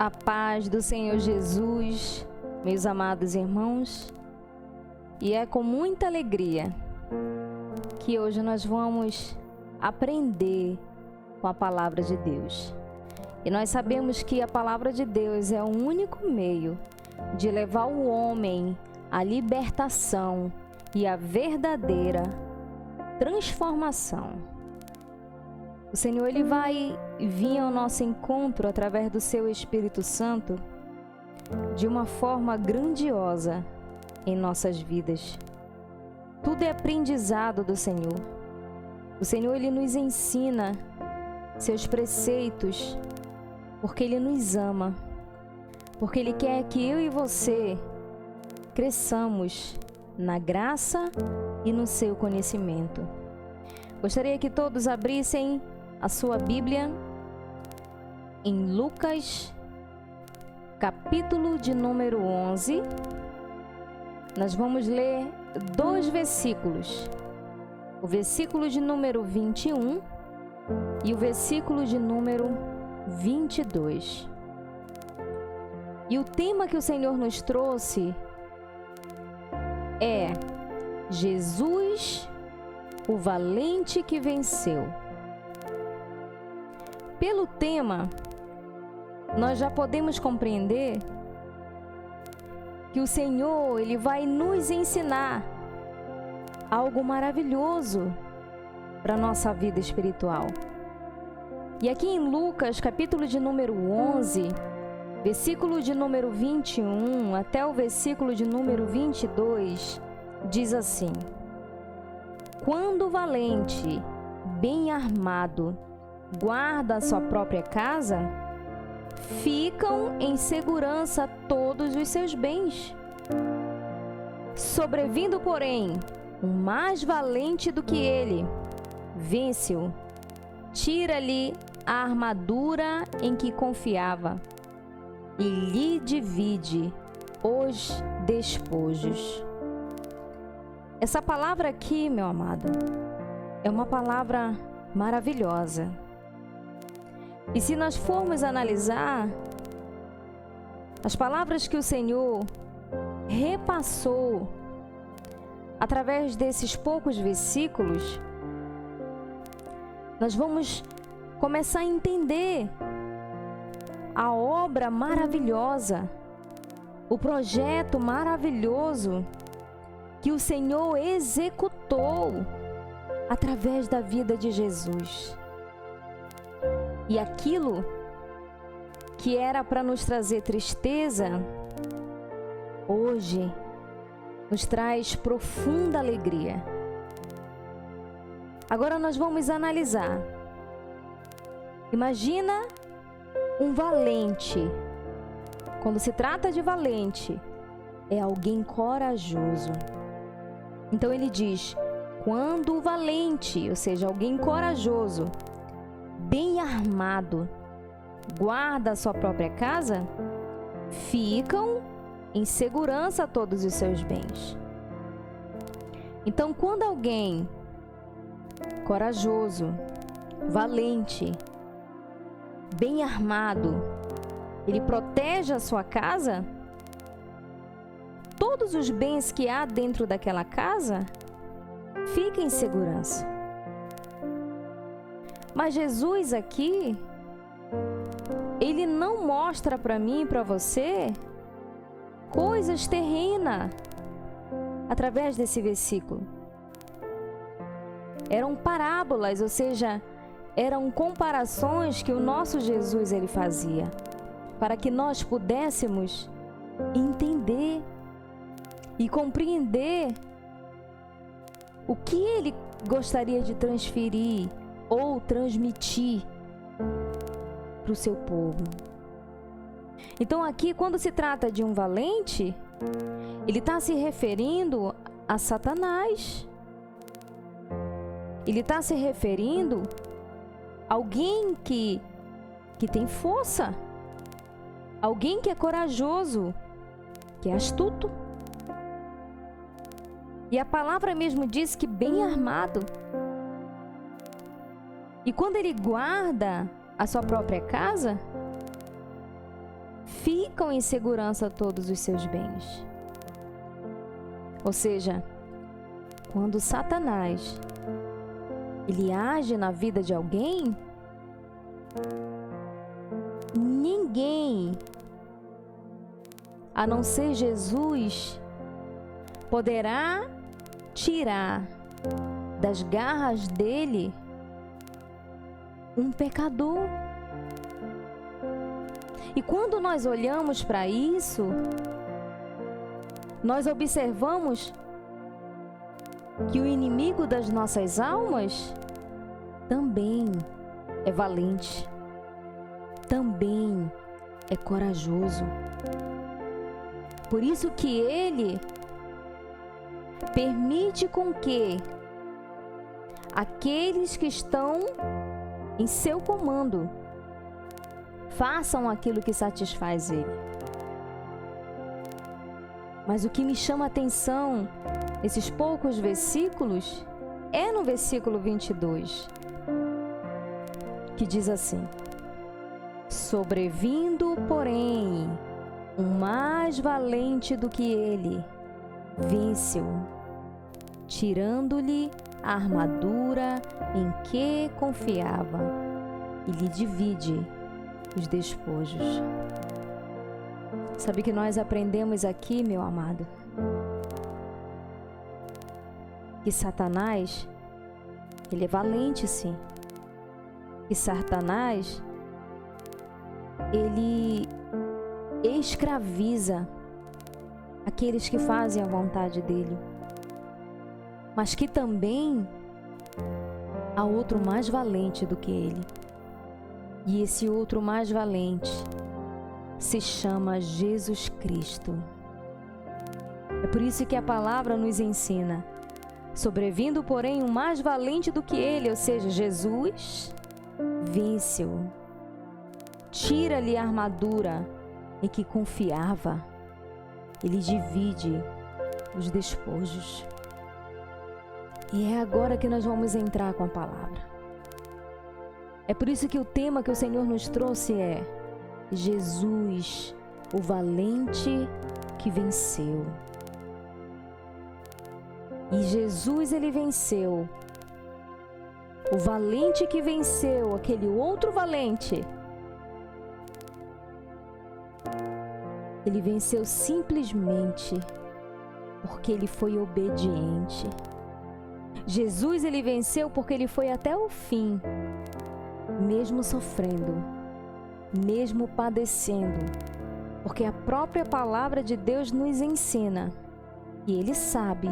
A paz do Senhor Jesus, meus amados irmãos, e é com muita alegria que hoje nós vamos aprender com a palavra de Deus. E nós sabemos que a palavra de Deus é o único meio de levar o homem à libertação e à verdadeira transformação. O Senhor, Ele vai vir ao nosso encontro através do Seu Espírito Santo de uma forma grandiosa em nossas vidas. Tudo é aprendizado do Senhor. O Senhor, Ele nos ensina Seus preceitos, porque Ele nos ama, porque Ele quer que eu e você cresçamos na graça e no Seu conhecimento. Gostaria que todos abrissem a sua Bíblia em Lucas, capítulo de número 11. Nós vamos ler 2 versículos. O versículo de número 21 e o versículo de número 22. E o tema que o Senhor nos trouxe é Jesus, o valente que venceu. Pelo tema, nós já podemos compreender que o Senhor, Ele vai nos ensinar algo maravilhoso para a nossa vida espiritual. E aqui em Lucas, capítulo de número 11, versículo de número 21 até o versículo de número 22, diz assim: Quando o valente, bem armado, guarda a sua própria casa, ficam em segurança todos os seus bens. Sobrevindo, porém, um mais valente do que ele, vence-o, tira-lhe a armadura em que confiava e lhe divide os despojos. Essa palavra aqui, meu amado, é uma palavra maravilhosa. E se nós formos analisar as palavras que o Senhor repassou através desses poucos versículos, nós vamos começar a entender a obra maravilhosa, o projeto maravilhoso que o Senhor executou através da vida de Jesus. E aquilo que era para nos trazer tristeza, hoje nos traz profunda alegria. Agora nós vamos analisar. Imagina um valente. Quando se trata de valente, é alguém corajoso. Então ele diz: quando o valente, ou seja, alguém corajoso, bem armado, guarda a sua própria casa, ficam em segurança todos os seus bens. Então, quando alguém corajoso, valente, bem armado, ele protege a sua casa, todos os bens que há dentro daquela casa ficam em segurança. Mas Jesus aqui, Ele não mostra para mim e para você coisas terrenas através desse versículo. Eram parábolas, ou seja, eram comparações que o nosso Jesus ele fazia, para que nós pudéssemos entender e compreender o que Ele gostaria de transferir ou transmitir para o seu povo. Então aqui, quando se trata de um valente, ele está se referindo a Satanás. Ele está se referindo a alguém que tem força, alguém que é corajoso, que é astuto. E a palavra mesmo diz que bem armado. E quando ele guarda a sua própria casa, ficam em segurança todos os seus bens. Ou seja, quando Satanás ele age na vida de alguém, ninguém, a não ser Jesus, poderá tirar das garras dele um pecador. E quando nós olhamos para isso, nós observamos que o inimigo das nossas almas também é valente, também é corajoso. Por isso que ele permite com que aqueles que estão em seu comando façam aquilo que satisfaz ele. Mas o que me chama a atenção nesses poucos versículos é no versículo 22, que diz assim: sobrevindo, porém, um mais valente do que ele, vence-o, tirando-lhe a armadura em que confiava e lhe divide os despojos. Sabe o que nós aprendemos aqui, meu amado? Que Satanás, ele é valente, sim. Que Satanás, ele escraviza aqueles que fazem a vontade dele. Mas que também há outro mais valente do que ele. E esse outro mais valente se chama Jesus Cristo. É por isso que a palavra nos ensina: sobrevindo, porém, um mais valente do que ele, ou seja, Jesus, vence-o, tira-lhe a armadura em que confiava, ele divide os despojos. E é agora que nós vamos entrar com a palavra. É por isso que o tema que o Senhor nos trouxe é Jesus, o valente que venceu. E Jesus, ele venceu. O valente que venceu aquele outro valente, ele venceu simplesmente porque ele foi obediente. Jesus, ele venceu porque ele foi até o fim, mesmo sofrendo, mesmo padecendo, porque a própria palavra de Deus nos ensina e ele sabe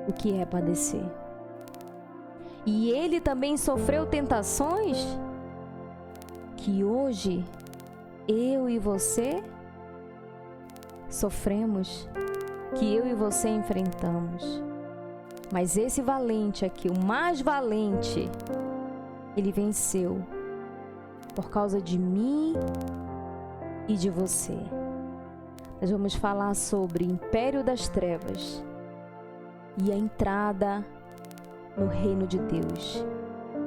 o que é padecer. E ele também sofreu tentações que hoje eu e você sofremos, que eu e você enfrentamos. Mas esse valente aqui, o mais valente, ele venceu por causa de mim e de você. Nós vamos falar sobre império das trevas e a entrada no reino de Deus,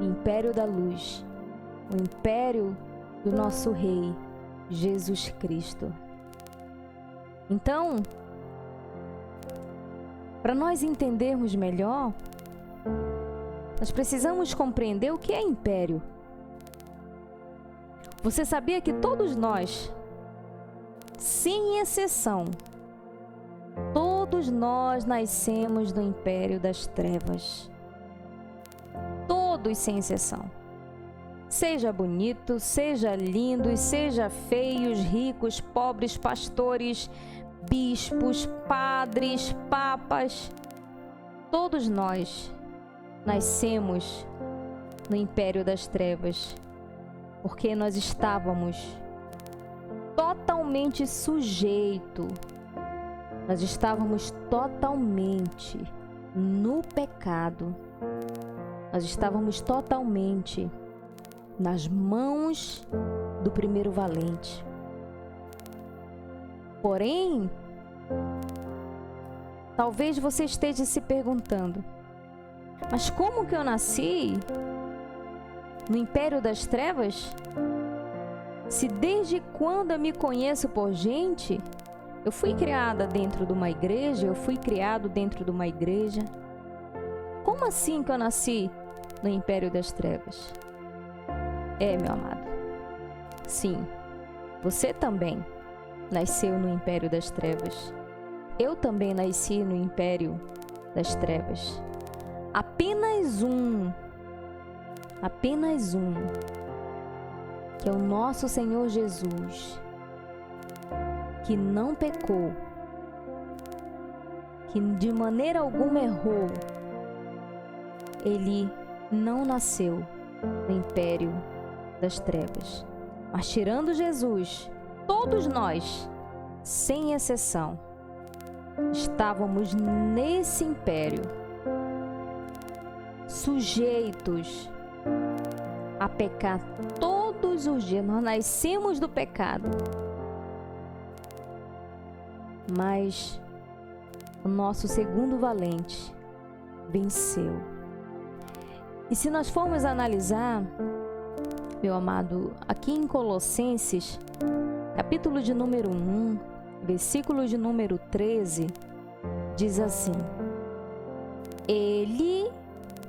o império da luz, o império do nosso Rei, Jesus Cristo. Então, para nós entendermos melhor, nós precisamos compreender o que é império. Você sabia que todos nós, sem exceção, todos nós nascemos no império das trevas? Todos sem exceção. Seja bonito, seja lindo, seja feios, ricos, pobres, pastores, bispos, padres, papas, todos nós nascemos no império das trevas, porque nós estávamos totalmente sujeitos, nós estávamos totalmente no pecado, nós estávamos totalmente nas mãos do primeiro valente. Porém, talvez você esteja se perguntando: mas como que eu nasci no império das trevas? Se desde quando eu me conheço por gente, eu fui criada dentro de uma igreja, eu fui criado dentro de uma igreja. Como assim que eu nasci no império das trevas? Meu amado. Sim, você também nasceu no império das trevas. Eu também nasci no império das trevas. Apenas um, que é o nosso Senhor Jesus, que não pecou, que de maneira alguma errou, ele não nasceu no império das trevas. Mas tirando Jesus, todos nós, sem exceção, estávamos nesse império, sujeitos a pecar todos os dias. Nós nascemos do pecado, mas o nosso segundo valente venceu. E se nós formos analisar, meu amado, aqui em Colossenses, capítulo de número 1, versículo de número 13, diz assim: Ele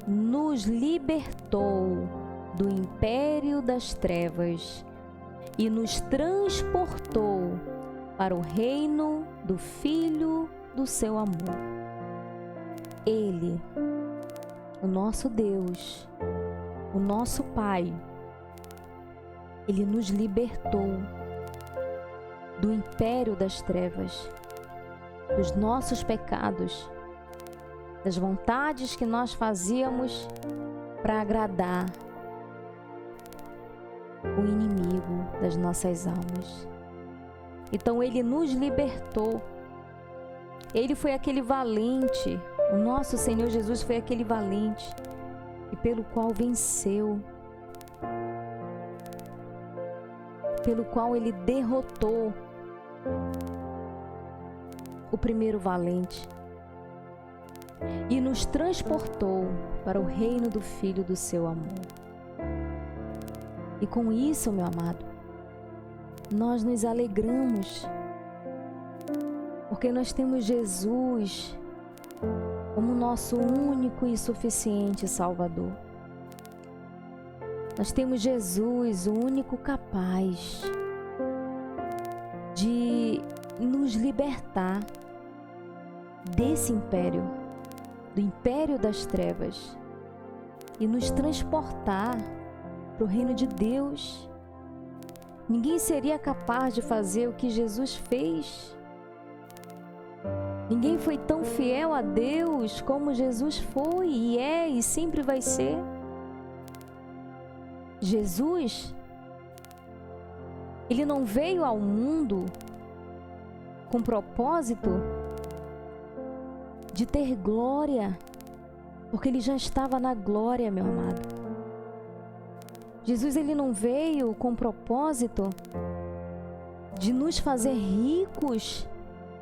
nos libertou do império das trevas e nos transportou para o reino do Filho do seu amor. Ele, o nosso Deus, o nosso Pai, Ele nos libertou do império das trevas, dos nossos pecados, das vontades que nós fazíamos para agradar o inimigo das nossas almas. Então Ele nos libertou. Ele foi aquele valente, o nosso Senhor Jesus foi aquele valente e pelo qual venceu, pelo qual Ele derrotou o primeiro valente e nos transportou para o reino do Filho do seu amor. E com isso, meu amado, nós nos alegramos, porque nós temos Jesus como nosso único e suficiente Salvador. Nós temos Jesus, o único capaz de nos libertar desse império, do império das trevas, e nos transportar para o reino de Deus. Ninguém seria capaz de fazer o que Jesus fez. Ninguém foi tão fiel a Deus como Jesus foi e é e sempre vai ser. Jesus, Ele não veio ao mundo com propósito de ter glória, porque Ele já estava na glória, meu amado. Jesus, Ele não veio com propósito de nos fazer ricos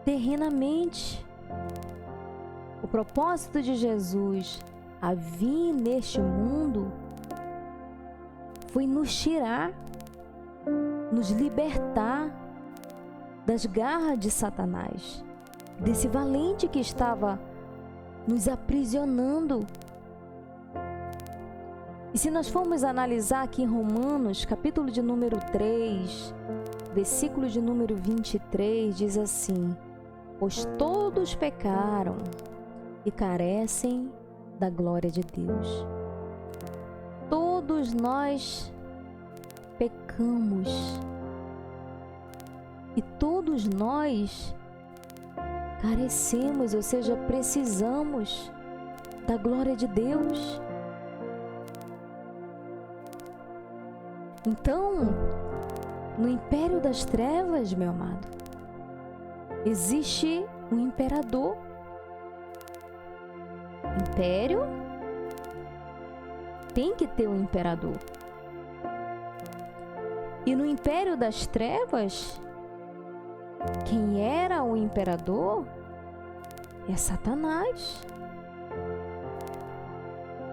terrenamente. O propósito de Jesus a vir neste mundo foi nos tirar, nos libertar das garras de Satanás, desse valente que estava nos aprisionando. E se nós formos analisar aqui em Romanos, capítulo de número 3, versículo de número 23, diz assim: Pois todos pecaram e carecem da glória de Deus. Todos nós pecamos e todos nós carecemos, ou seja, precisamos da glória de Deus. Então, no império das trevas, meu amado, existe um imperador. Império tem que ter um imperador. E no império das trevas, quem era o imperador é Satanás.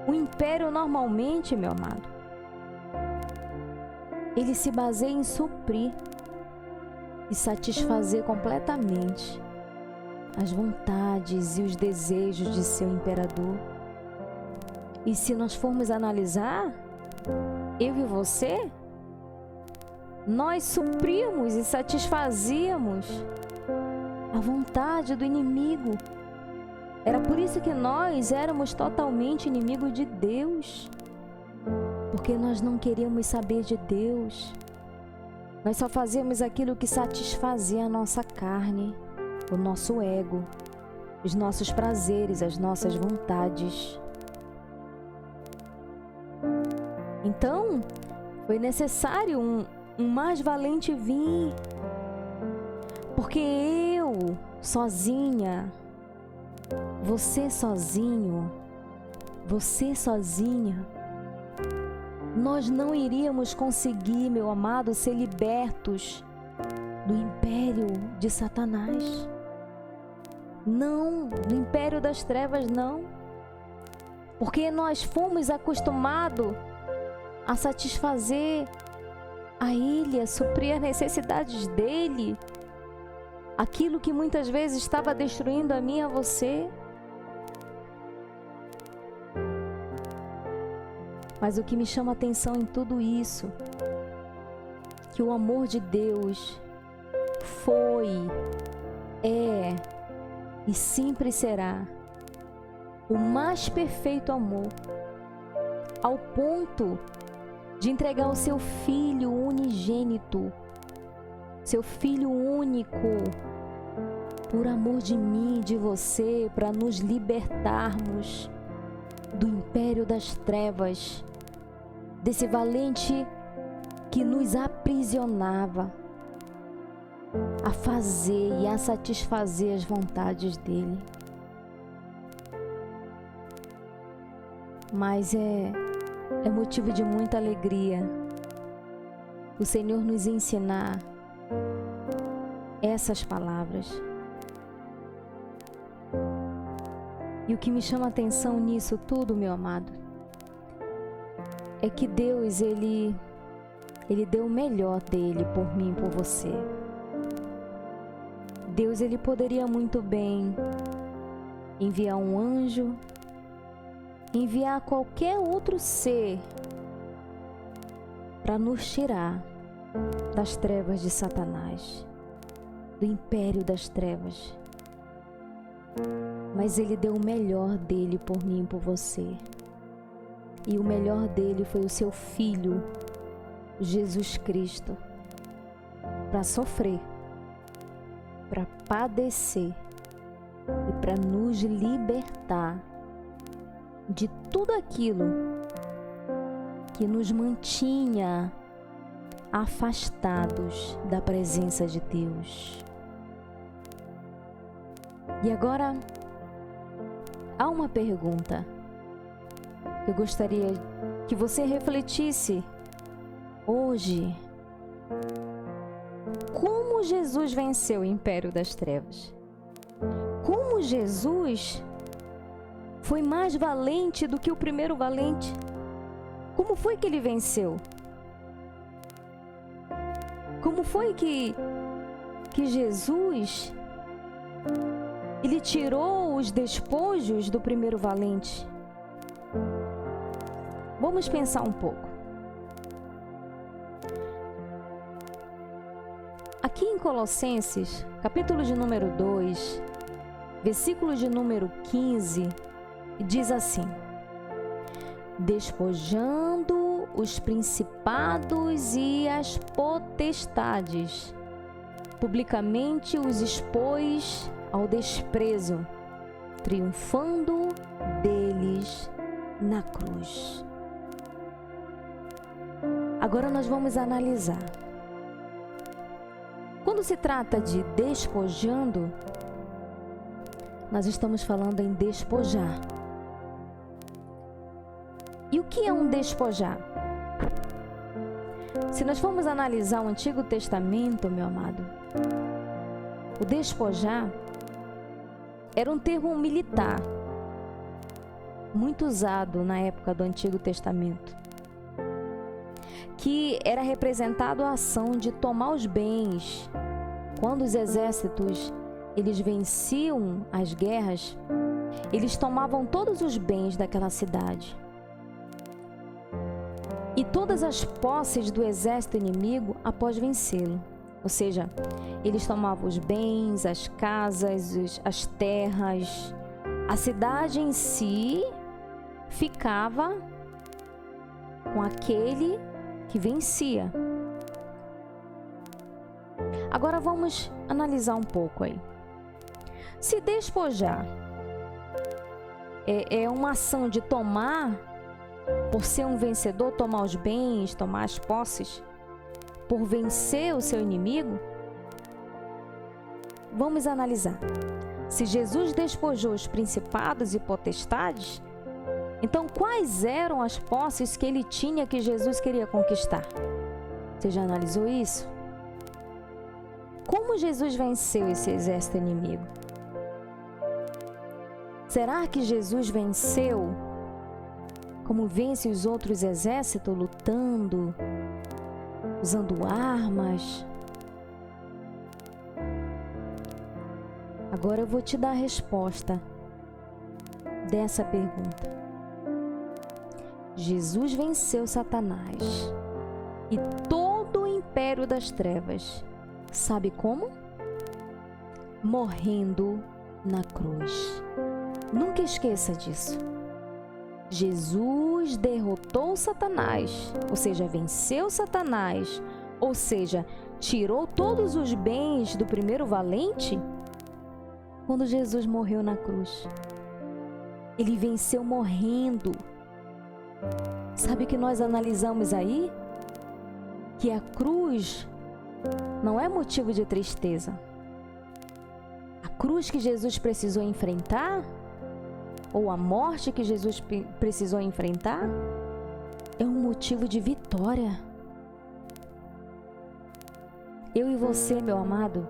O império normalmente, meu amado, ele se baseia em suprir e satisfazer completamente as vontades e os desejos de seu imperador. E se nós formos analisar, eu e você, nós suprimos e satisfazíamos a vontade do inimigo. Era por isso que nós éramos totalmente inimigos de Deus, porque nós não queríamos saber de Deus. Nós só fazíamos aquilo que satisfazia a nossa carne, o nosso ego, os nossos prazeres, as nossas vontades. Então, foi necessário um mais valente vir, porque eu sozinha, você sozinho, você sozinha, nós não iríamos conseguir, meu amado, ser libertos do império de Satanás. Não, do império das trevas não. Porque nós fomos acostumados a satisfazer a ele, a suprir as necessidades dele, aquilo que muitas vezes estava destruindo a mim e a você. Mas o que me chama a atenção em tudo isso, que o amor de Deus foi, é e sempre será o mais perfeito amor, ao ponto de entregar o seu Filho unigênito, seu Filho único, por amor de mim e de você, para nos libertarmos do império das trevas, desse valente que nos aprisionava a fazer e a satisfazer as vontades dele. Mas é motivo de muita alegria o Senhor nos ensinar essas palavras. E o que me chama a atenção nisso tudo, meu amado, é que Deus, Ele deu o melhor dele por mim e por você. Deus, Ele poderia muito bem enviar um anjo, enviar qualquer outro ser para nos tirar das trevas de Satanás, do império das trevas. Mas Ele deu o melhor dele por mim e por você. E o melhor dele foi o seu Filho, Jesus Cristo, para sofrer, para padecer e para nos libertar de tudo aquilo que nos mantinha afastados da presença de Deus. E agora, há uma pergunta que eu gostaria que você refletisse hoje. Como Jesus venceu o império das trevas? Como Jesus foi mais valente do que o primeiro valente? Como foi que ele venceu? Como foi que Jesus, ele tirou os despojos do primeiro valente? Vamos pensar um pouco. Aqui em Colossenses, capítulo de número 2, versículo de número 15, diz assim: despojando os principados e as potestades, publicamente os expôs ao desprezo, triunfando deles na cruz. Agora nós vamos analisar. Quando se trata de despojando, nós estamos falando em despojar. E o que é um despojar? Se nós formos analisar o Antigo Testamento, meu amado, o despojar era um termo militar, muito usado na época do Antigo Testamento, Aqui era representado a ação de tomar os bens. Quando os exércitos eles venciam as guerras, eles tomavam todos os bens daquela cidade. E todas as posses do exército inimigo após vencê-lo. Ou seja, eles tomavam os bens, as casas, as terras. A cidade em si ficava com aquele que vencia. Agora vamos analisar um pouco aí. Se despojar é uma ação de tomar, por ser um vencedor, tomar os bens, tomar as posses, por vencer o seu inimigo, vamos analisar. Se Jesus despojou os principados e potestades, então quais eram as posses que ele tinha que Jesus queria conquistar? Você já analisou isso? Como Jesus venceu esse exército inimigo? Será que Jesus venceu como vence os outros exércitos, lutando, usando armas? Agora eu vou te dar a resposta dessa pergunta. Jesus venceu Satanás e todo o império das trevas. Sabe como? Morrendo na cruz. Nunca esqueça disso. Jesus derrotou Satanás, ou seja, venceu Satanás, ou seja, tirou todos os bens do primeiro valente quando Jesus morreu na cruz. Ele venceu morrendo. Sabe o que nós analisamos aí? Que a cruz não é motivo de tristeza. A cruz que Jesus precisou enfrentar, ou a morte que Jesus precisou enfrentar, é um motivo de vitória. Eu e você, meu amado,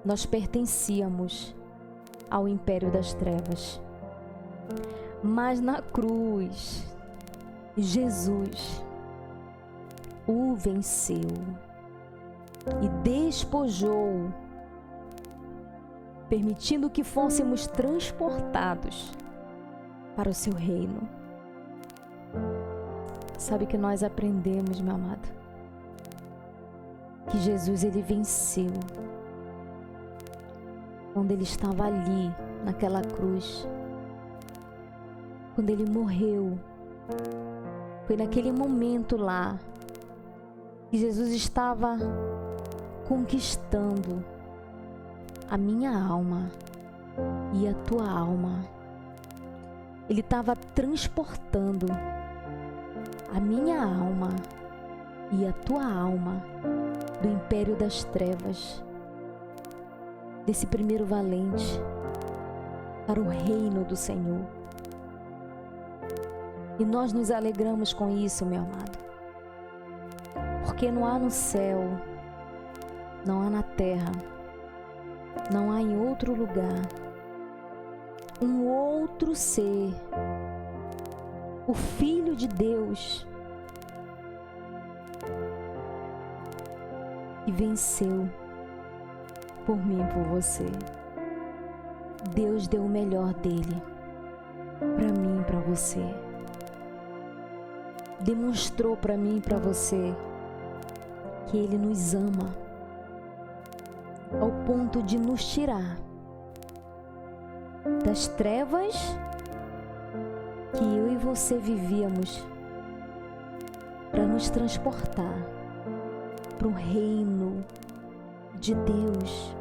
nós pertencíamos ao império das trevas. Mas na cruz, Jesus o venceu e despojou, permitindo que fôssemos transportados para o seu reino. Sabe que nós aprendemos, meu amado, que Jesus ele venceu quando ele estava ali naquela cruz, quando ele morreu. Foi naquele momento lá que Jesus estava conquistando a minha alma e a tua alma. Ele estava transportando a minha alma e a tua alma do império das trevas, desse primeiro valente, para o reino do Senhor. E nós nos alegramos com isso, meu amado, porque não há no céu, não há na terra, não há em outro lugar um outro ser, o Filho de Deus, que venceu por mim e por você. Deus deu o melhor dele para mim e para você. Demonstrou para mim e para você que ele nos ama ao ponto de nos tirar das trevas que eu e você vivíamos para nos transportar para o reino de Deus,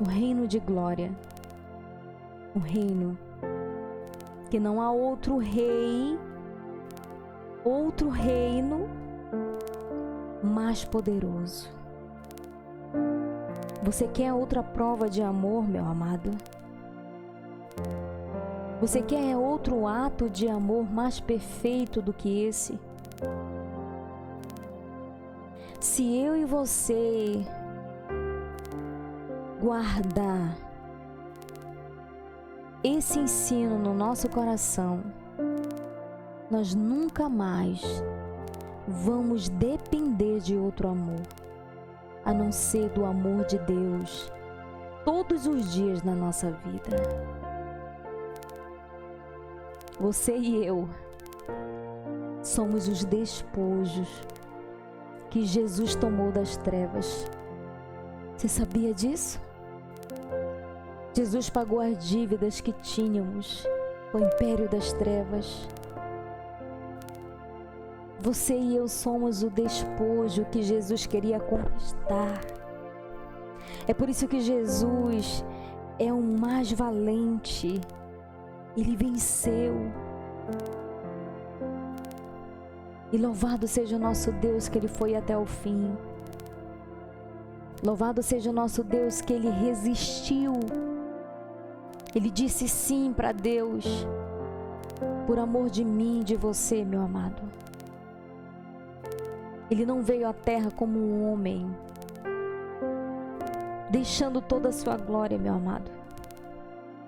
o reino de glória, um reino que não há outro rei, outro reino mais poderoso. Você quer outra prova de amor, meu amado? Você quer outro ato de amor mais perfeito do que esse? Se eu e você guardar esse ensino no nosso coração, nós nunca mais vamos depender de outro amor, a não ser do amor de Deus, todos os dias na nossa vida. Você e eu somos os despojos que Jesus tomou das trevas. Você sabia disso? Jesus pagou as dívidas que tínhamos com o império das trevas. Você e eu somos o despojo que Jesus queria conquistar. É por isso que Jesus é o mais valente. Ele venceu. E louvado seja o nosso Deus que Ele foi até o fim. Louvado seja o nosso Deus que Ele resistiu. Ele disse sim para Deus, por amor de mim e de você, meu amado. Ele não veio à terra como um homem, deixando toda a sua glória, meu amado,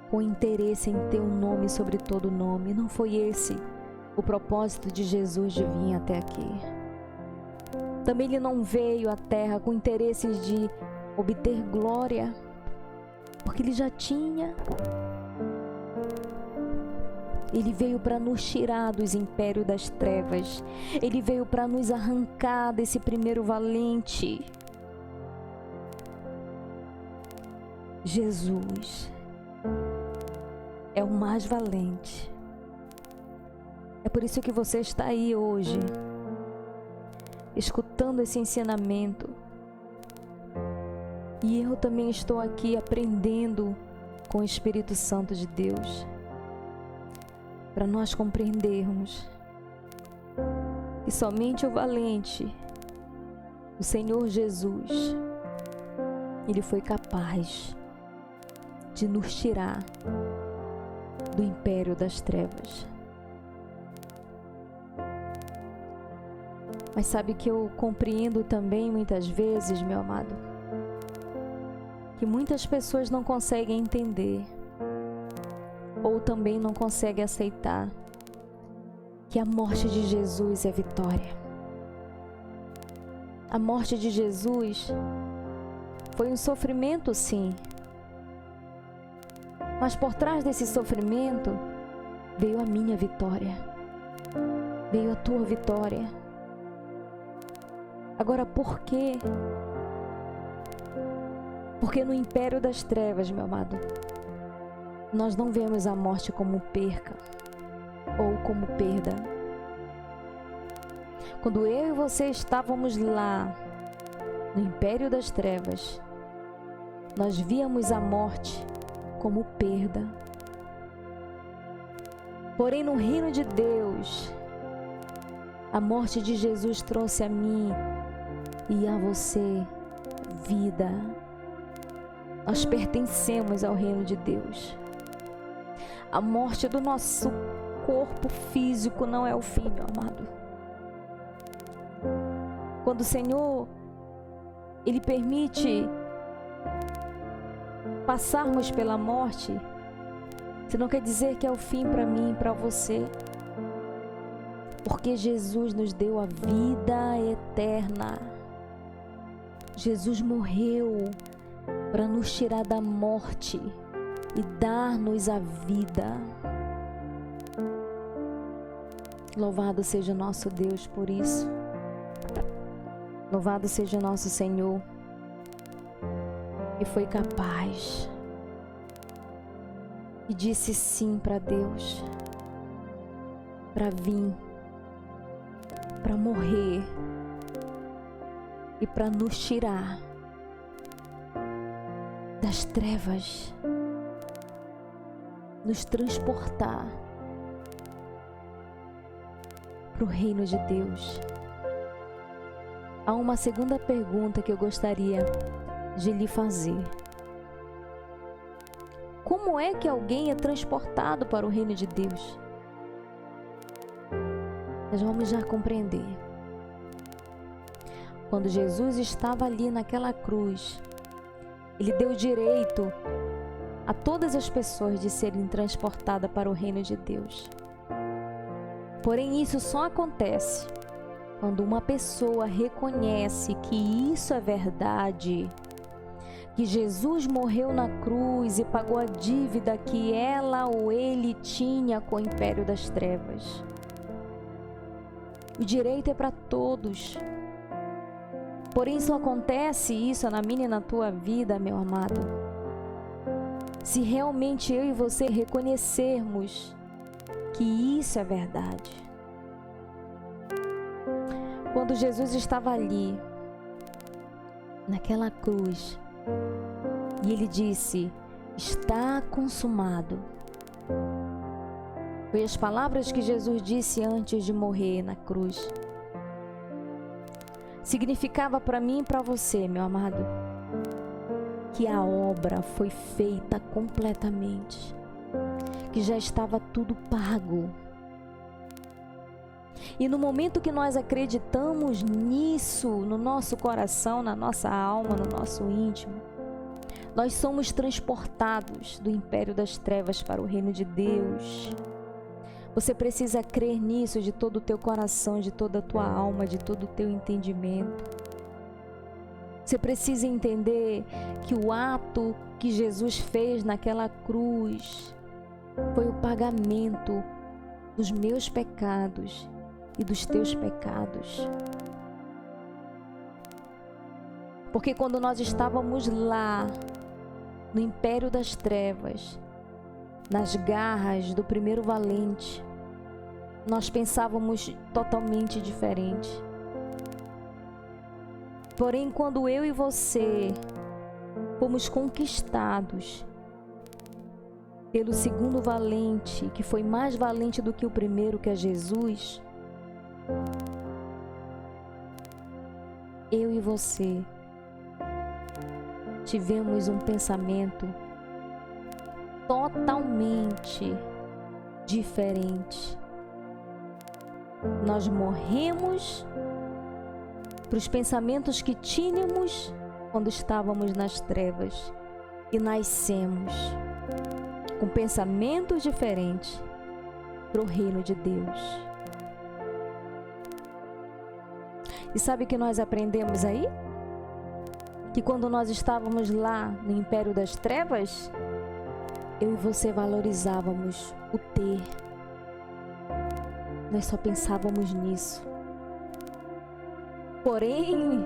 com interesse em ter um nome sobre todo nome. Não foi esse o propósito de Jesus de vir até aqui. Também Ele não veio à terra com interesses de obter glória, porque Ele já tinha. Ele veio para nos tirar dos impérios das trevas. Ele veio para nos arrancar desse primeiro valente. Jesus é o mais valente. É por isso que você está aí hoje, escutando esse ensinamento. E eu também estou aqui aprendendo com o Espírito Santo de Deus, para nós compreendermos que somente o valente, o Senhor Jesus, Ele foi capaz de nos tirar do império das trevas. Mas sabe que eu compreendo também muitas vezes, meu amado, que muitas pessoas não conseguem entender ou também não conseguem aceitar que a morte de Jesus é vitória. A morte de Jesus foi um sofrimento, sim, mas por trás desse sofrimento veio a minha vitória, veio a tua vitória. Agora, por quê? Porque no império das trevas, meu amado, nós não vemos a morte como perca ou como perda. Quando eu e você estávamos lá no império das trevas, nós víamos a morte como perda. Porém, no reino de Deus, a morte de Jesus trouxe a mim e a você vida. Nós pertencemos ao reino de Deus. A morte do nosso corpo físico não é o fim, meu amado. Quando o Senhor, Ele permite passarmos pela morte, isso não quer dizer que é o fim para mim e para você. Porque Jesus nos deu a vida eterna. Jesus morreu para nos tirar da morte e dar-nos a vida. Louvado seja o nosso Deus por isso. Louvado seja o nosso Senhor, que foi capaz e disse sim para Deus, para vir, para morrer e para nos tirar das trevas, nos transportar para o reino de Deus. Há uma segunda pergunta que eu gostaria de lhe fazer. Como é que alguém é transportado para o reino de Deus? Nós vamos já compreender. Quando Jesus estava ali naquela cruz, Ele deu direito a todas as pessoas de serem transportadas para o reino de Deus. Porém, isso só acontece Quando uma pessoa reconhece que isso é verdade, que Jesus morreu na cruz e pagou a dívida que ela ou ele tinha com o império das trevas. O direito é para todos. Porém, só acontece isso na minha e na tua vida, meu amado, se realmente eu e você reconhecermos que isso é verdade. Quando Jesus estava ali, naquela cruz, e ele disse: está consumado. Foi as palavras que Jesus disse antes de morrer na cruz. Significava para mim e para você, meu amado, que a obra foi feita completamente, que já estava tudo pago. E no momento que nós acreditamos nisso, no nosso coração, na nossa alma, no nosso íntimo, nós somos transportados do império das trevas para o reino de Deus. Você precisa crer nisso de todo o teu coração, de toda a tua alma, de todo o teu entendimento. Você precisa entender que o ato que Jesus fez naquela cruz foi o pagamento dos meus pecados e dos teus pecados. Porque quando nós estávamos lá, no império das trevas, nas garras do primeiro valente, nós pensávamos totalmente diferente. Porém, quando eu e você fomos conquistados pelo segundo valente, que foi mais valente do que o primeiro, que é Jesus, eu e você tivemos um pensamento totalmente diferente. Nós morremos para os pensamentos que tínhamos quando estávamos nas trevas e nascemos com pensamentos diferentes para o reino de Deus. E sabe o que nós aprendemos aí? Que quando nós estávamos lá no império das trevas, eu e você valorizávamos o ter. Nós só pensávamos nisso. Porém,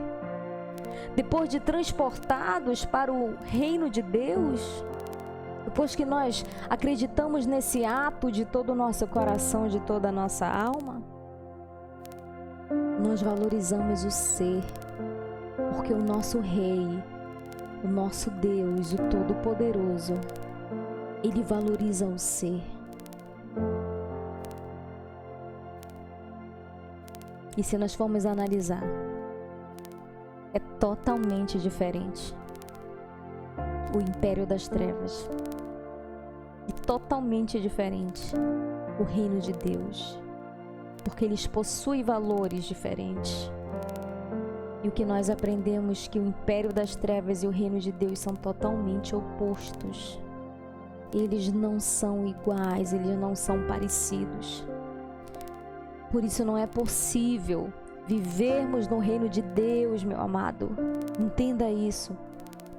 depois de transportados para o reino de Deus, depois que nós acreditamos nesse ato de todo o nosso coração, de toda a nossa alma, nós valorizamos o ser, porque o nosso Rei, o nosso Deus, o Todo-Poderoso, Ele valoriza o ser. E se nós formos analisar, é totalmente diferente o império das trevas e totalmente diferente o reino de Deus, porque eles possuem valores diferentes. E o que nós aprendemos que o império das trevas e o reino de Deus são totalmente opostos. Eles não são iguais, eles não são parecidos. Por isso não é possível vivermos no reino de Deus, meu amado. Entenda isso.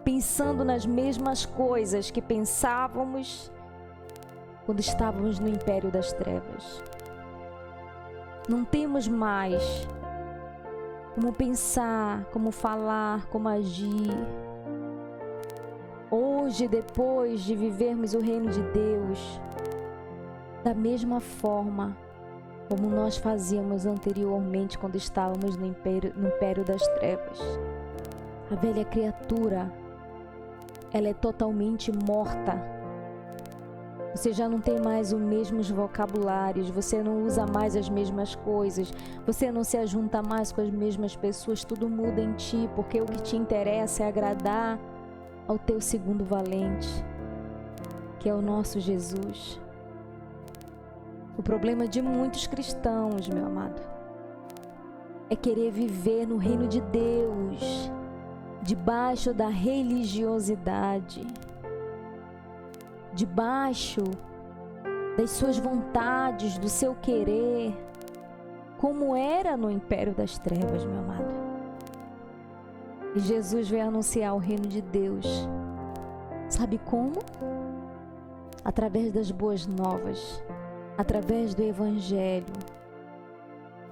Pensando nas mesmas coisas que pensávamos quando estávamos no império das trevas. Não temos mais como pensar, como falar, como agir. Hoje, depois de vivermos o reino de Deus, da mesma forma como nós fazíamos anteriormente quando estávamos no império das trevas. A velha criatura, ela é totalmente morta. Você já não tem mais os mesmos vocabulários, você não usa mais as mesmas coisas, você não se ajunta mais com as mesmas pessoas, tudo muda em ti, porque o que te interessa é agradar ao teu segundo valente, que é o nosso Jesus. O problema de muitos cristãos, meu amado, é querer viver no reino de Deus, debaixo da religiosidade, debaixo das suas vontades, do seu querer, como era no império das trevas, meu amado. E Jesus veio anunciar o reino de Deus. Sabe como? Através das boas novas, através do Evangelho.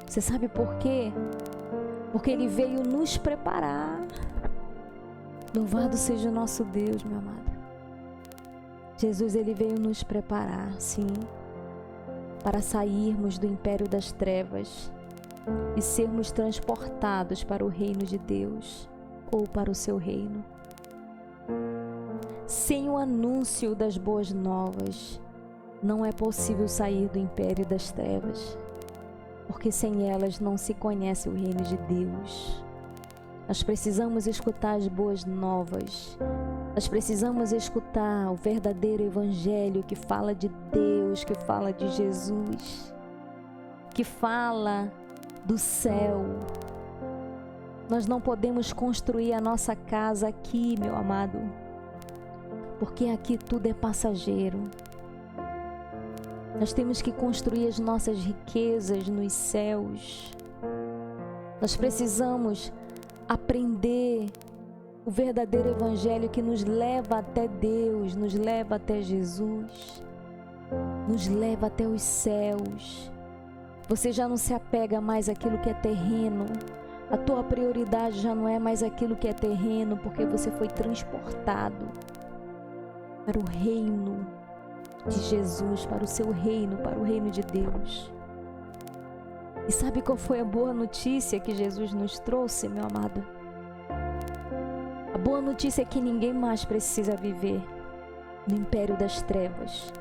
Você sabe por quê? Porque Ele veio nos preparar. Louvado seja o nosso Deus, meu amado. Jesus, Ele veio nos preparar, sim, para sairmos do império das trevas e sermos transportados para o reino de Deus ou para o seu reino. Sem o anúncio das boas novas, não é possível sair do império das trevas, porque sem elas não se conhece o reino de Deus. Nós precisamos escutar as boas novas. Nós precisamos escutar o verdadeiro evangelho que fala de Deus, que fala de Jesus, que fala do céu. Nós não podemos construir a nossa casa aqui, meu amado, porque aqui tudo é passageiro. Nós temos que construir as nossas riquezas nos céus. Nós precisamos aprender o verdadeiro evangelho que nos leva até Deus, nos leva até Jesus, nos leva até os céus. Você já não se apega mais àquilo que é terreno. A tua prioridade já não é mais aquilo que é terreno, porque você foi transportado para o reino de Jesus, para o seu reino, para o reino de Deus. E sabe qual foi a boa notícia que Jesus nos trouxe, meu amado? A boa notícia é que ninguém mais precisa viver no império das trevas,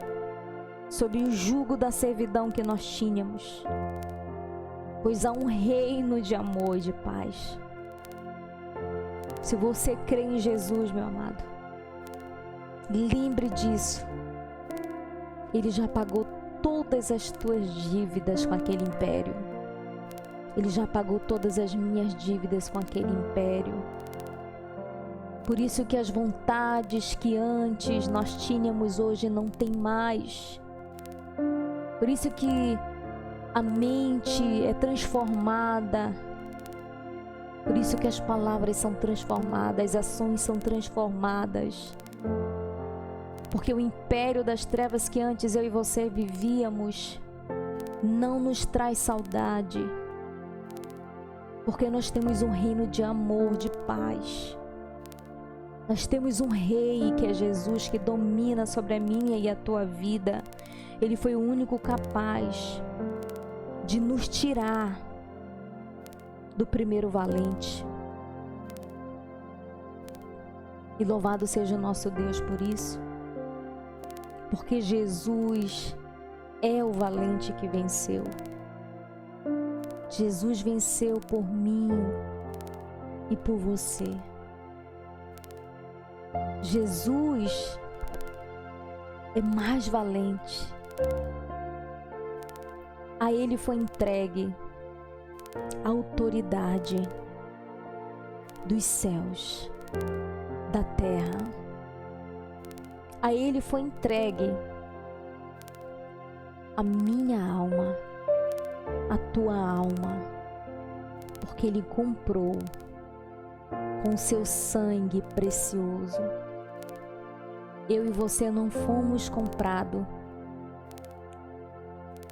sob o jugo da servidão que nós tínhamos, pois há um reino de amor e de paz. Se você crê em Jesus, meu amado, lembre disso. Ele já pagou todas as tuas dívidas com aquele império. Ele já pagou todas as minhas dívidas com aquele império. Por isso que as vontades que antes nós tínhamos hoje não tem mais. Por isso que a mente é transformada. Por isso que as palavras são transformadas, as ações são transformadas. Porque o império das trevas que antes eu e você vivíamos não nos traz saudade. Porque nós temos um reino de amor, de paz. Nós temos um rei que é Jesus, que domina sobre a minha e a tua vida. Ele foi o único capaz de nos tirar do primeiro valente. E louvado seja o nosso Deus por isso. Porque Jesus é o valente que venceu. Jesus venceu por mim e por você. Jesus é mais valente. A Ele foi entregue a autoridade dos céus, da terra. A Ele foi entregue a minha alma, a tua alma, porque Ele comprou com seu sangue precioso. Eu e você não fomos comprados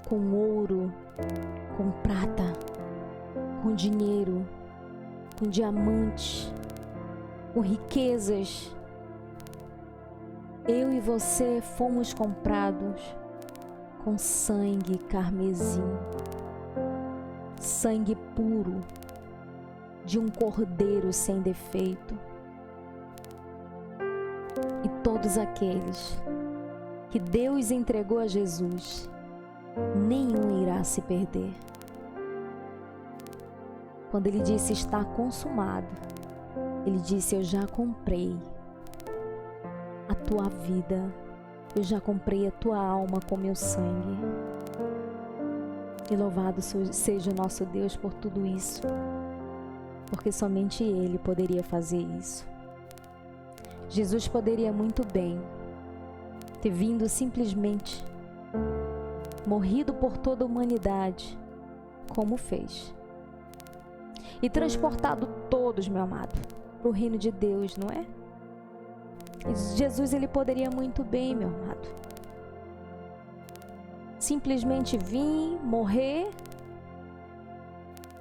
com ouro, com prata, com dinheiro, com diamantes, com riquezas. Eu e você fomos comprados com sangue carmesim, sangue puro de um cordeiro sem defeito. E todos aqueles que Deus entregou a Jesus, nenhum irá se perder. Quando Ele disse está consumado, Ele disse eu já comprei a tua vida, eu já comprei a tua alma com meu sangue. E louvado seja o nosso Deus por tudo isso, porque somente Ele poderia fazer isso. Jesus poderia muito bem ter vindo simplesmente, morrido por toda a humanidade, como fez. E transportado todos, meu amado, para o reino de Deus, não é? E Jesus, ele poderia muito bem, meu amado, simplesmente vir, morrer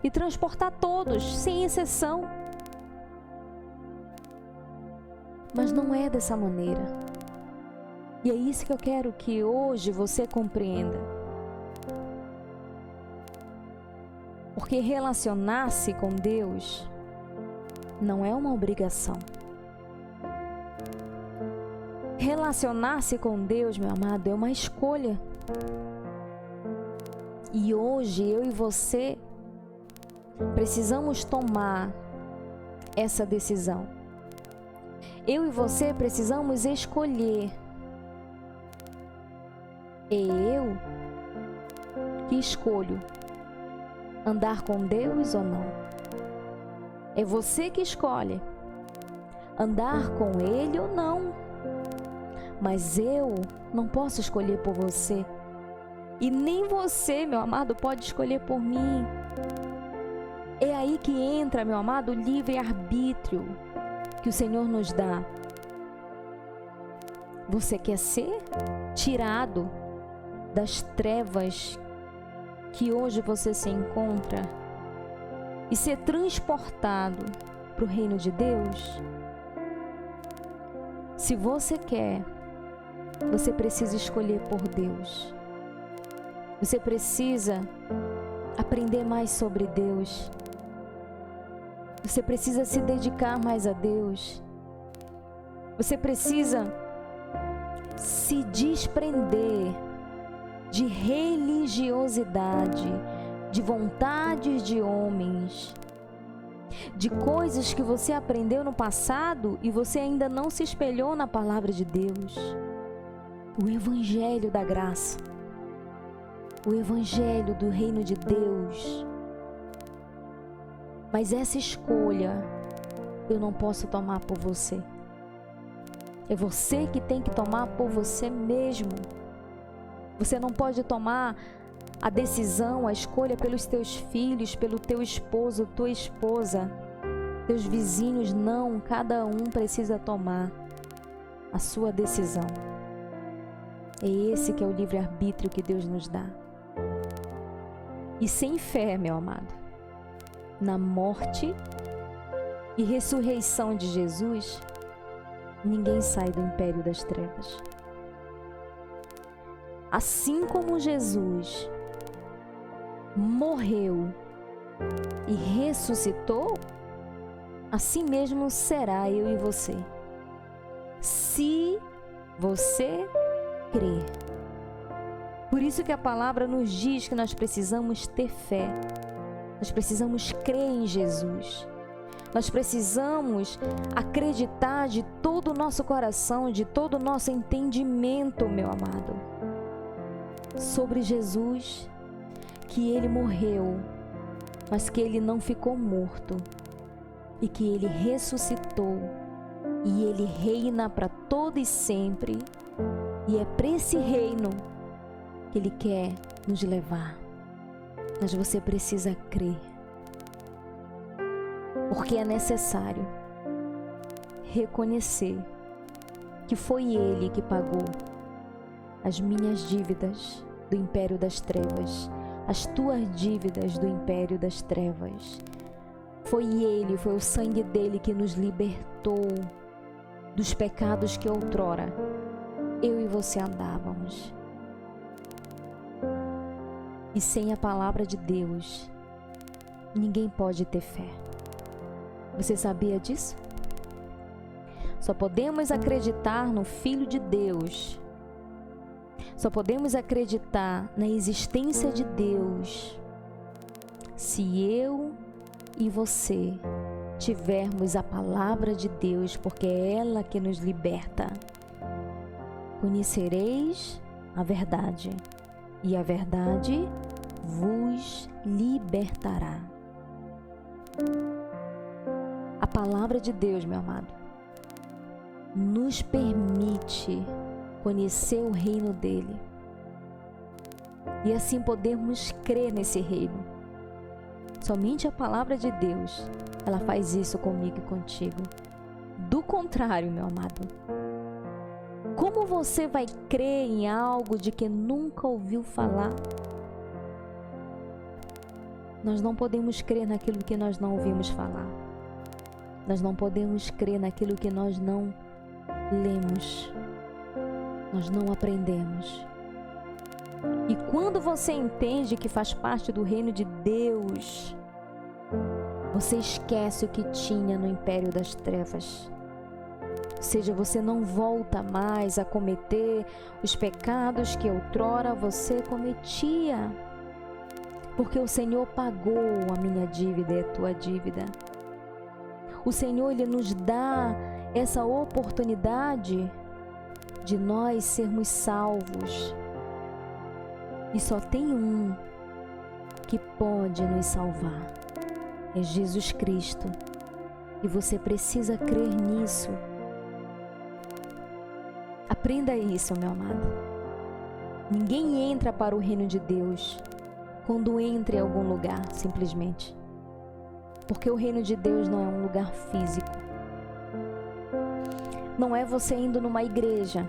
e transportar todos, sem exceção. Mas não é dessa maneira. E é isso que eu quero que hoje você compreenda. Porque relacionar-se com Deus não é uma obrigação. Relacionar-se com Deus, meu amado, é uma escolha. E hoje eu e você precisamos tomar essa decisão. Eu e você precisamos escolher. É eu que escolho andar com Deus ou não. É você que escolhe andar com Ele ou não. Mas eu não posso escolher por você. E nem você, meu amado, pode escolher por mim. É aí que entra, meu amado, o livre-arbítrio que o Senhor nos dá. Você quer ser tirado das trevas que hoje você se encontra e ser transportado para o reino de Deus? Se você quer, você precisa escolher por Deus. Você precisa aprender mais sobre Deus. Você precisa se dedicar mais a Deus. Você precisa se desprender de religiosidade, de vontades de homens, de coisas que você aprendeu no passado e você ainda não se espelhou na palavra de Deus. O Evangelho da graça, o Evangelho do reino de Deus. Mas essa escolha eu não posso tomar por você. É você que tem que tomar por você mesmo. Você não pode tomar a decisão, a escolha pelos teus filhos, pelo teu esposo, tua esposa, teus vizinhos. Não, cada um precisa tomar a sua decisão. É esse que é o livre-arbítrio que Deus nos dá. E sem fé, meu amado, na morte e ressurreição de Jesus, ninguém sai do império das trevas. Assim como Jesus morreu e ressuscitou, assim mesmo será eu e você. Se você crer. Por isso que a palavra nos diz que nós precisamos ter fé. Nós precisamos crer em Jesus. Nós precisamos acreditar de todo o nosso coração, de todo o nosso entendimento, meu amado, sobre Jesus, que Ele morreu, mas que Ele não ficou morto e que Ele ressuscitou e Ele reina para todo e sempre, e é para esse reino que Ele quer nos levar. Mas você precisa crer, porque é necessário reconhecer que foi Ele que pagou as minhas dívidas do império das trevas, as tuas dívidas do império das trevas. Foi Ele, foi o sangue dele que nos libertou dos pecados que outrora eu e você andávamos. E sem a palavra de Deus, ninguém pode ter fé. Você sabia disso? Só podemos acreditar no Filho de Deus. Só podemos acreditar na existência de Deus se eu e você tivermos a palavra de Deus, porque é ela que nos liberta. Conhecereis a verdade, e a verdade vos libertará. A palavra de Deus, meu amado, nos permite conhecer o reino dele. E assim podemos crer nesse reino. Somente a palavra de Deus, ela faz isso comigo e contigo. Do contrário, meu amado, como você vai crer em algo de que nunca ouviu falar? Nós não podemos crer naquilo que nós não ouvimos falar. Nós não podemos crer naquilo que nós não lemos. Nós não aprendemos. E quando você entende que faz parte do reino de Deus, você esquece o que tinha no império das trevas. Ou seja, você não volta mais a cometer os pecados que outrora você cometia. Porque o Senhor pagou a minha dívida e a tua dívida. O Senhor, Ele nos dá essa oportunidade de nós sermos salvos. E só tem um que pode nos salvar. É Jesus Cristo. E você precisa crer nisso. Aprenda isso, meu amado. Ninguém entra para o reino de Deus quando entra em algum lugar, simplesmente. Porque o reino de Deus não é um lugar físico. Não é você indo numa igreja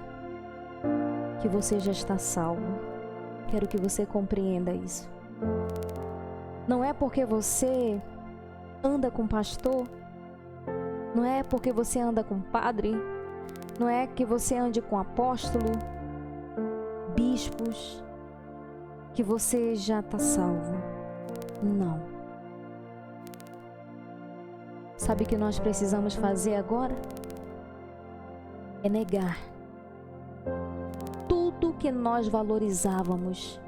que você já está salvo. Quero que você compreenda isso. Não é porque você anda com pastor, não é porque você anda com padre, não é que você ande com apóstolo, bispos, que você já está salvo. Não. Sabe o que nós precisamos fazer agora? É negar tudo que nós valorizávamos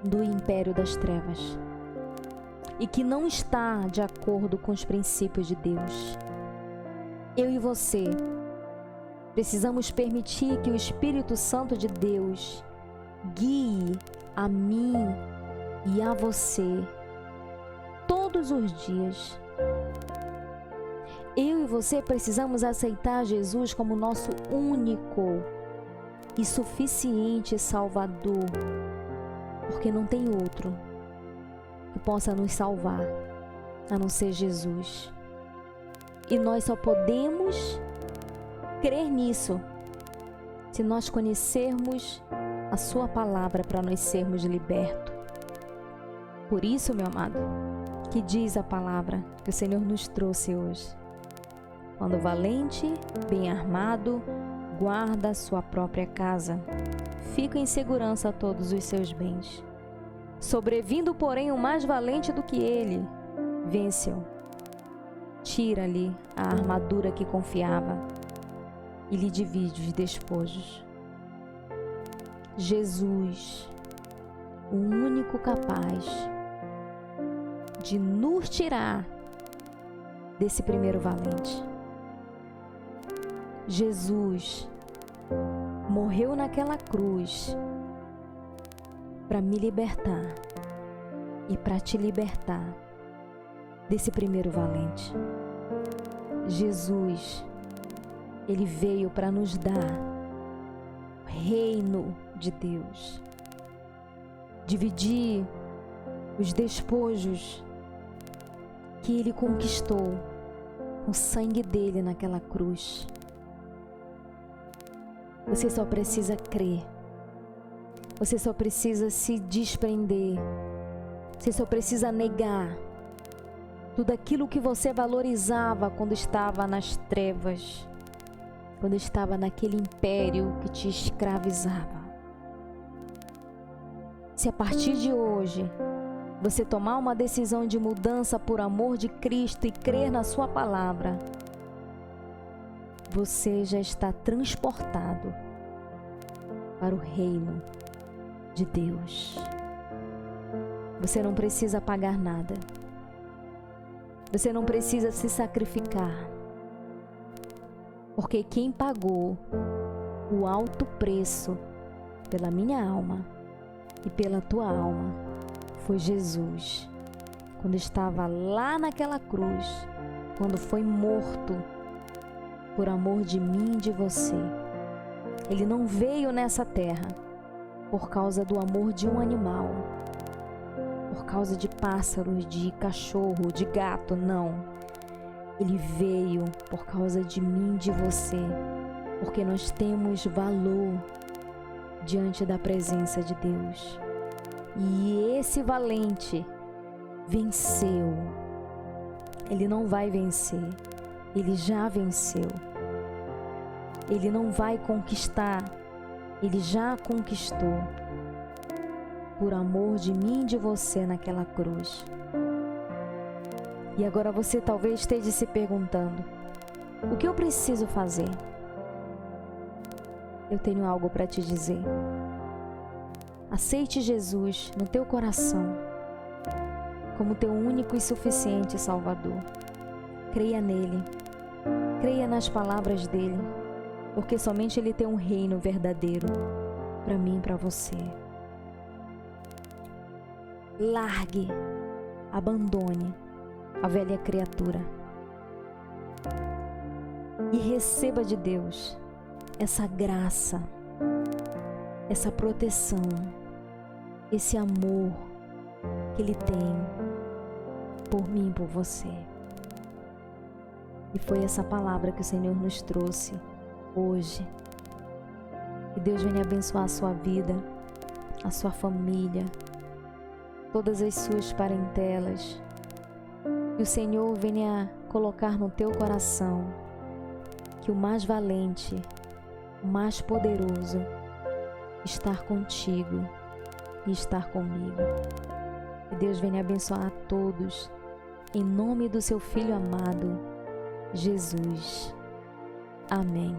do império das trevas e que não está de acordo com os princípios de Deus. Eu e você precisamos permitir que o Espírito Santo de Deus guie a mim e a você todos os dias. Eu e você precisamos aceitar Jesus como nosso único e suficiente Salvador, porque não tem outro que possa nos salvar a não ser Jesus. E nós só podemos crer nisso se nós conhecermos a sua palavra para nós sermos libertos. Por isso, meu amado, que diz a palavra que o Senhor nos trouxe hoje: quando o valente, bem armado, guarda a sua própria casa, fica em segurança todos os seus bens. Sobrevindo, porém, o mais valente do que ele, vence-o. Tira-lhe a armadura que confiava e lhe divide os despojos. Jesus, o único capaz de nos tirar desse primeiro valente. Jesus morreu naquela cruz para me libertar e para te libertar desse primeiro valente. Jesus, Ele veio para nos dar o reino de Deus, dividir os despojos que Ele conquistou com o sangue dele naquela cruz. Você só precisa crer. Você só precisa se desprender. Você só precisa negar tudo aquilo que você valorizava quando estava nas trevas, quando estava naquele império que te escravizava. Se a partir de hoje você tomar uma decisão de mudança por amor de Cristo e crer na sua palavra, você já está transportado para o reino de Deus. Você não precisa pagar nada. Você não precisa se sacrificar. Porque quem pagou o alto preço pela minha alma e pela tua alma foi Jesus. Quando estava lá naquela cruz, quando foi morto por amor de mim e de você. Ele não veio nessa terra por causa do amor de um animal, por causa de pássaros, de cachorro, de gato, não. Ele veio por causa de mim, de você, porque nós temos valor diante da presença de Deus. E esse valente venceu. Ele não vai vencer, ele já venceu. Ele não vai conquistar, ele já conquistou. Por amor de mim e de você naquela cruz. E agora você talvez esteja se perguntando: o que eu preciso fazer? Eu tenho algo para te dizer. Aceite Jesus no teu coração como teu único e suficiente Salvador. Creia nele, creia nas palavras dele, porque somente ele tem um reino verdadeiro para mim e para você. Largue, abandone a velha criatura e receba de Deus essa graça, essa proteção, esse amor que Ele tem por mim e por você. E foi essa palavra que o Senhor nos trouxe hoje. Que Deus venha abençoar a sua vida, a sua família, todas as suas parentelas. Que o Senhor venha colocar no teu coração que o mais valente, o mais poderoso, estar contigo e estar comigo. Que Deus venha abençoar a todos, em nome do seu Filho amado, Jesus. Amém.